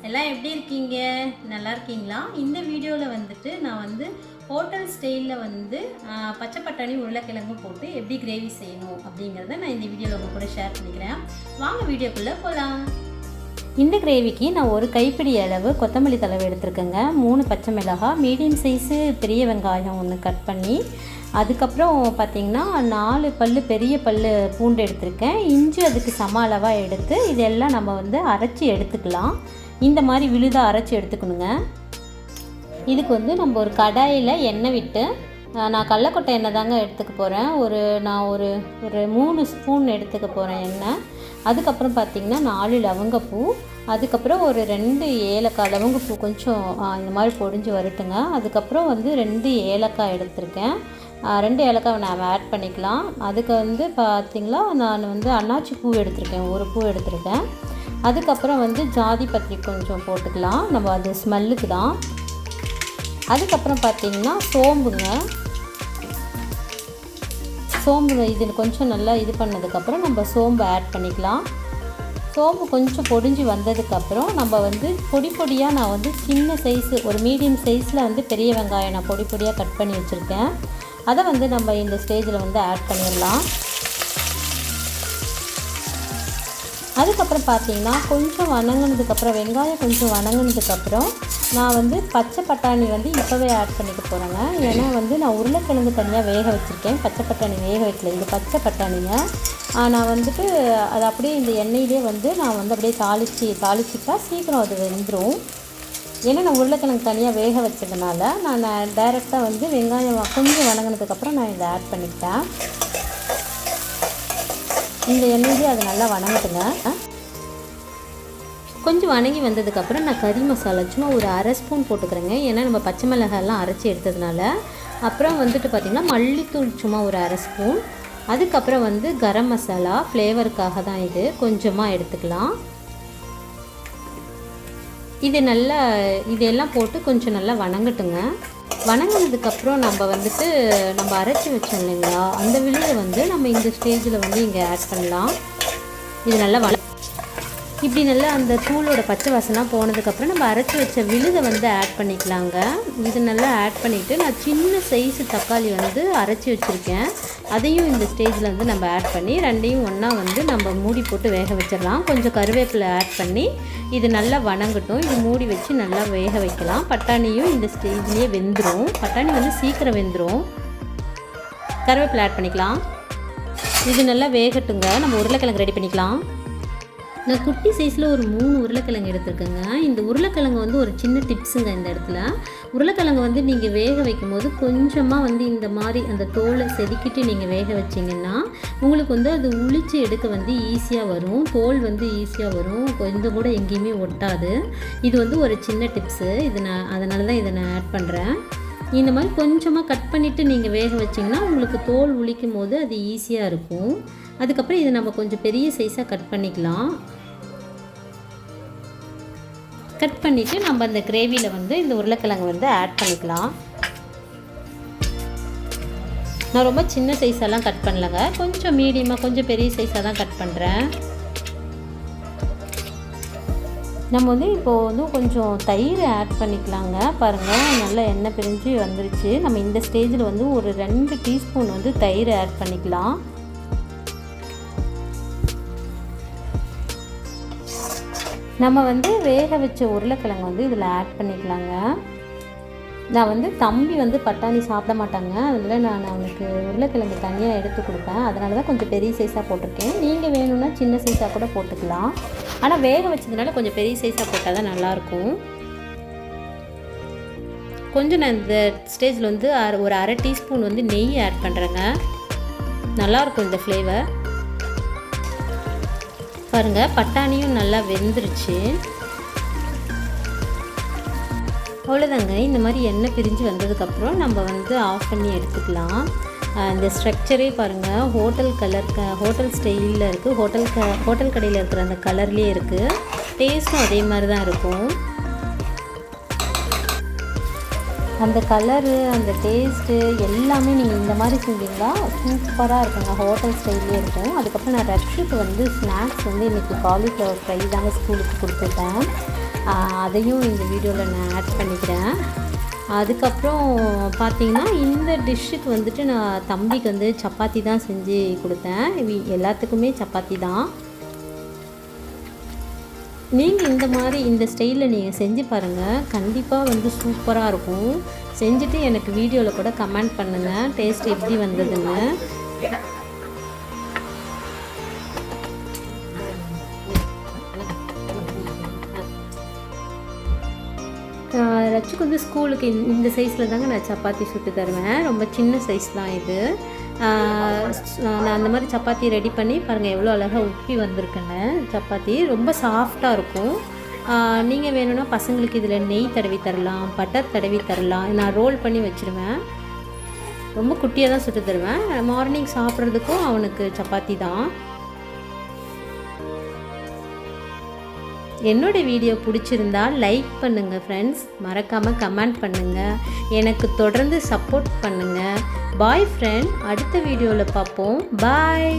எல்லாம் எப்படி இருக்கீங்க? நல்லா இருக்கீங்களா? இந்த வீடியோவில் வந்துட்டு நான் வந்து ஹோட்டல் ஸ்டைலில் வந்து பச்சை பட்டாணி உருளைக்கிழங்கும் போட்டு எப்படி கிரேவி செய்யணும் அப்படிங்கிறத நான் இந்த வீடியோவில் உங்கள் கூட ஷேர் பண்ணிக்கிறேன். வாங்க வீடியோக்குள்ளே போகலாம். இந்த கிரேவிக்கு நான் ஒரு கைப்பிடி அளவு கொத்தமல்லி தழை எடுத்துருக்கேங்க. 3 பச்சை மிளகாய், மீடியம் சைஸு பெரிய வெங்காயம் ஒன்று கட் பண்ணி, அதுக்கப்புறம் பார்த்திங்கன்னா 4 பெரிய பூண்டு எடுத்திருக்கேன். இஞ்சி அதுக்கு சம அளவாக எடுத்து இதெல்லாம் நம்ம வந்து அரைச்சி எடுத்துக்கலாம். இந்த மாதிரி விழுதாக அரைச்சி எடுத்துக்கணுங்க. இதுக்கு வந்து நம்ம ஒரு கடாயில் எண்ணெய் விட்டு, நான் கடலக்கொட்டை எண்ணெய் தாங்க எடுத்துக்க போகிறேன். நான் ஒரு 3 ஸ்பூன் எடுத்துக்க போகிறேன் எண்ணெய். அதுக்கப்புறம் பார்த்திங்கன்னா 4 லவங்கப்பூ, அதுக்கப்புறம் ஒரு 2 ஏலக்காய். லவங்கப்பூ கொஞ்சம் இந்த மாதிரி பொடிஞ்சு வரட்டுங்க. அதுக்கப்புறம் வந்து 2 ஏலக்காய் எடுத்திருக்கேன். 2 ஏலக்காய் நான் ஆட் பண்ணிக்கலாம். அதுக்கு வந்து பார்த்திங்களா நான் வந்து அன்னாச்சி பூ எடுத்திருக்கேன், 1 பூ எடுத்திருக்கேன். அதுக்கப்புறம் வந்து ஜாதி பத்திரி கொஞ்சம் போட்டுக்கலாம், நம்ம அது ஸ்மெல்லுக்கு தான். அதுக்கப்புறம் பார்த்திங்கன்னா சோம்பு இதில் கொஞ்சம் நல்லா இது பண்ணதுக்கப்புறம் நம்ம சோம்பு ஆட் பண்ணிக்கலாம். சோம்பு கொஞ்சம் பொடிஞ்சு வந்ததுக்கப்புறம் நம்ம வந்து பொடியாக நான் வந்து சின்ன சைஸு ஒரு மீடியம் சைஸில் வந்து பெரிய வெங்காயம் நான் பொடியாக கட் பண்ணி வச்சுருக்கேன். அதை வந்து நம்ம இந்த ஸ்டேஜில் வந்து ஆட் பண்ணிடலாம். அதுக்கப்புறம் பார்த்திங்கன்னா கொஞ்சம் வணங்கினதுக்கப்புறம், வெங்காயம் கொஞ்சம் வணங்கினதுக்கப்புறம் நான் வந்து பச்சை பட்டாணி வந்து இப்போவே ஆட் பண்ணிக்க போகிறேங்க. ஏன்னா வந்து நான் உருளைக்கிழங்கு தனியாக வேக வச்சுருக்கேன், பச்சை பட்டாணி வேக வைக்கல. இது பச்சை பட்டாணிங்க. நான் வந்துட்டு அதை அப்படியே இந்த எண்ணெயிலே வந்து நான் வந்து அப்படியே தாளிச்சிட்டா சீக்கிரம் அது வெந்துடும். ஏன்னா நான் உருளைக்கிழங்கு தனியாக வேக வச்சதுனால நான் டைரெக்டாக வந்து வெங்காயம் கொஞ்சம் வணங்கினதுக்கப்புறம் நான் இதை ஆட் பண்ணிக்கிட்டேன். இந்த எண்ணெயிலே அது நல்லா வணங்குதுங்க. கொஞ்சம் வணங்கி வந்ததுக்கப்புறம் நான் கறி மசாலா சும்மா ஒரு 1/2 ஸ்பூன் போட்டுக்கிறேங்க. ஏன்னா நம்ம பச்சை மிளகாயெல்லாம் அரைச்சி எடுத்ததுனால. அப்புறம் வந்துட்டு பார்த்திங்கன்னா மல்லித்தூள் சும்மா ஒரு 1/2 ஸ்பூன். அதுக்கப்புறம் வந்து கரம் மசாலா ஃப்ளேவருக்காக தான் இது, கொஞ்சமாக எடுத்துக்கலாம். இதெல்லாம் போட்டு கொஞ்சம் நல்லா வணங்கட்டுங்க. வணங்கினதுக்கப்புறம் நம்ம அரைச்சி வச்சோம் இல்லைங்களா, அந்த விழுதை வந்து நம்ம இந்த ஸ்டேஜில் வந்து இங்கே ஆட் பண்ணலாம். இது நல்லா இப்படி நல்லா அந்த தூளோட பச்சை வாசனை போனதுக்கப்புறம் நம்ம அரைச்சி வச்ச விழுதை வந்து ஆட் பண்ணிக்கலாங்க. இது நல்லா ஆட் பண்ணிவிட்டு நான் சின்ன சைஸு தக்காளி வந்து அரைச்சி வச்சுருக்கேன். அதையும் இந்த ஸ்டேஜில் வந்து நம்ம ஆட் பண்ணி 2ஐயும் ஒன்றா வந்து நம்ம மூடி போட்டு வேக வச்சிடலாம். கொஞ்சம் கருவேப்பிலை ஆட் பண்ணி இது நல்லா வணங்கட்டும். இது மூடி வச்சு நல்லா வேக வைக்கலாம். பட்டாணியும் இந்த ஸ்டேஜ்லேயே வெந்துடும். பட்டாணி வந்து சீக்கிரம் வெந்துடும். கருவேப்பிலை ஆட் பண்ணிக்கலாம். இது நல்லா வேகட்டுங்க. நம்ம உருளைக்கிழங்கு ரெடி பண்ணிக்கலாம். நான் குட்டி சைஸில் ஒரு 3 உருளைக்கிழங்கு எடுத்துருக்கேங்க. இந்த உருளைக்கிழங்கு வந்து ஒரு சின்ன டிப்ஸுங்க. இந்த இடத்துல உருளைக்கிழங்கு வந்து நீங்கள் வேக வைக்கும் போது கொஞ்சமாக வந்து இந்த மாதிரி அந்த தோலை செதுக்கிட்டு நீங்கள் வேக வச்சிங்கன்னா உங்களுக்கு வந்து அது உளிச்சு எடுக்க வந்து ஈஸியாக வரும். தோல் வந்து ஈஸியாக வரும், கொஞ்சம் கூட எங்கேயுமே ஒட்டாது. இது வந்து ஒரு சின்ன டிப்ஸு. அதனால தான் இதை நான் ஆட் பண்ணுறேன். இந்த மாதிரி கொஞ்சமாக கட் பண்ணிவிட்டு நீங்கள் வேக வச்சிங்கன்னா உங்களுக்கு தோல் உளிக்கும் போது அது ஈஸியாக இருக்கும். அதுக்கப்புறம் இதை நம்ம கொஞ்சம் பெரிய சைஸாக கட் பண்ணிக்கலாம். கட் பண்ணிவிட்டு நம்ம அந்த கிரேவியில் வந்து இந்த உருளைக்கிழங்கு வந்து ஆட் பண்ணிக்கலாம். நான் ரொம்ப சின்ன சைஸெல்லாம் கட் பண்ணலைங்க, கொஞ்சம் மீடியமாக கொஞ்சம் பெரிய சைஸாக தான் கட் பண்ணுறேன். நம்ம வந்து இப்போது வந்து கொஞ்சம் தயிர் ஆட் பண்ணிக்கலாங்க. பாருங்கள், நல்லா எண்ணெய் பிரிஞ்சு வந்துருச்சு. நம்ம இந்த ஸ்டேஜில் வந்து ஒரு 2 டீஸ்பூன் வந்து தயிர் ஆட் பண்ணிக்கலாம். நம்ம வந்து வேக வச்ச உருளைக்கிழங்கு வந்து இதில் ஆட் பண்ணிக்கலாங்க. நான் வந்து தம்பி வந்து பட்டாணி சாப்பிட மாட்டாங்க, அதில் நான் அவனுக்கு உருளைக்கிழங்கு தனியாக எடுத்து கொடுப்பேன். அதனால தான் கொஞ்சம் பெரிய சைஸாக போட்டிருக்கேன். நீங்கள் வேணும்னா சின்ன சைஸாக கூட போட்டுக்கலாம். ஆனால் வேக வச்சதுனால கொஞ்சம் பெரிய சைஸாக போட்டால் தான் நல்லாயிருக்கும். கொஞ்சம் நான் இந்த ஸ்டேஜில் வந்து ஒரு 1/2 டீஸ்பூன் வந்து நெய் ஆட் பண்ணுறேங்க. நல்லாயிருக்கும் இந்த ஃப்ளேவர். பாருங்கள், பட்டாணியும் நல்லா வெந்துருச்சு. அவ்வளோதாங்க. இந்த மாதிரி எண்ணெய் பிரிஞ்சு வந்ததுக்கப்புறம் நம்ம வந்து ஆஃப் பண்ணி எடுத்துக்கலாம். இந்த ஸ்ட்ரக்சரே பாருங்கள், ஹோட்டல் ஸ்டைலில் இருக்குது. ஹோட்டல் கடையில் இருக்கிற அந்த கலர்லேயே இருக்குது. டேஸ்ட்டும் அதே மாதிரி தான் இருக்கும். அந்த கலரு, அந்த டேஸ்ட்டு எல்லாமே நீங்கள் இந்த மாதிரி செஞ்சிங்கன்னா சூப்பராக இருக்குங்க. ஹோட்டல் ஸ்டைல்லே இருக்கும். அதுக்கப்புறம் நான் ரக்ஷுக்கு வந்து ஸ்நாக்ஸ் வந்து இன்றைக்கி காலிஃப்ளவர் ஃப்ரை தாங்க ஸ்கூலுக்கு கொடுத்துட்டேன். அதையும் இந்த வீடியோவில் நான் ஆட் பண்ணிக்கிறேன். அதுக்கப்புறம் பார்த்திங்கன்னா இந்த டிஷ்ஷுக்கு வந்துட்டு நான் தம்பிக்கு வந்து சப்பாத்தி தான் செஞ்சு கொடுத்தேன். எல்லாத்துக்குமே சப்பாத்தி தான். நீங்கள் இந்த மாதிரி இந்த ஸ்டைலில் நீங்கள் செஞ்சு பாருங்கள், கண்டிப்பாக வந்து சூப்பராக இருக்கும். செஞ்சுட்டு எனக்கு வீடியோவில் கூட கமெண்ட் பண்ணுங்கள் டேஸ்ட் எப்படி வந்ததுன்னு. ரச்சுக்கு வந்து ஸ்கூலுக்கு இந்த சைஸில் தாங்க நான் சப்பாத்தி சுட்டு தருவேன். ரொம்ப சின்ன சைஸ் தான் இது. நான் அந்த மாதிரி சப்பாத்தி ரெடி பண்ணி பாருங்கள் எவ்வளோ அழகாக உப்பி வந்திருக்குன்னு. சப்பாத்தி ரொம்ப சாஃப்டாக இருக்கும். நீங்கள் வேணும்னா பசங்களுக்கு இதில் நெய் தடவி தரலாம், பட்டர் தடவி தரலாம். நான் ரோல் பண்ணி வச்சுருவேன். ரொம்ப குட்டியாக தான் சுட்டு தருவேன். மார்னிங் சாப்பிட்றதுக்கும் அவனுக்கு சப்பாத்தி தான். என்னோடய வீடியோ பிடிச்சிருந்தா லைக் பண்ணுங்கள் ஃப்ரெண்ட்ஸ், மறக்காமல் கமெண்ட் பண்ணுங்கள், எனக்கு தொடர்ந்து சப்போர்ட் பண்ணுங்கள். பாய் ஃப்ரெண்ட், அடுத்த வீடியோவில் பார்ப்போம். பாய்.